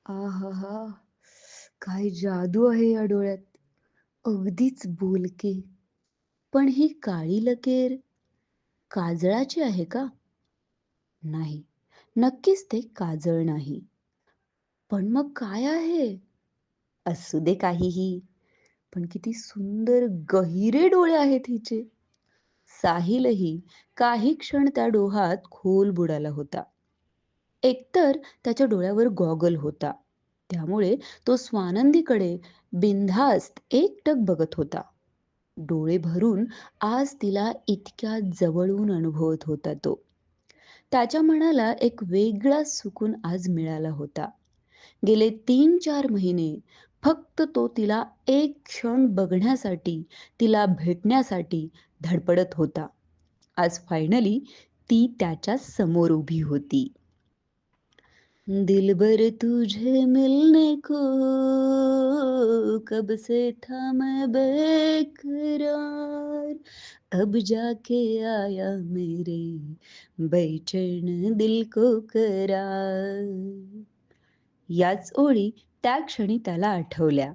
आहाहा! काय जादू आहे या डोळ्यात. अगदीच बोलके. पण ही काळी लकीर काजळाची आहे का? नाही. नक्कीच ते काजळ नाही. पण मग काय आहे? असू दे काहीही. पण किती सुंदर गहिरे डोळे आहेत हिचे. साहिलही काही क्षण त्या डोहात खोल बुडाला होता. एकतर त्याच्या डोळ्यावर गॉगल होता. त्यामुळे तो स्वानंदीकडे बिनधास्त एकटक बघत होता. डोळे भरून आज तिला इतक्या जवळून अनुभवत होता तो. त्याच्या मनाला एक वेगळा सुकून आज मिळाला होता. गेले 3-4 महिने फक्त तो तिला एक क्षण बघण्यासाठी, तिला भेटण्यासाठी धडपडत होता. आज फायनली ती त्याच्या समोर उभी होती. दिलबर तुझे मिलने को कब से था मैं बेकरार अब जाके आया मेरे बेचैन दिल को करार. याच ओळी त्या क्षणी त्याला आठवल्या.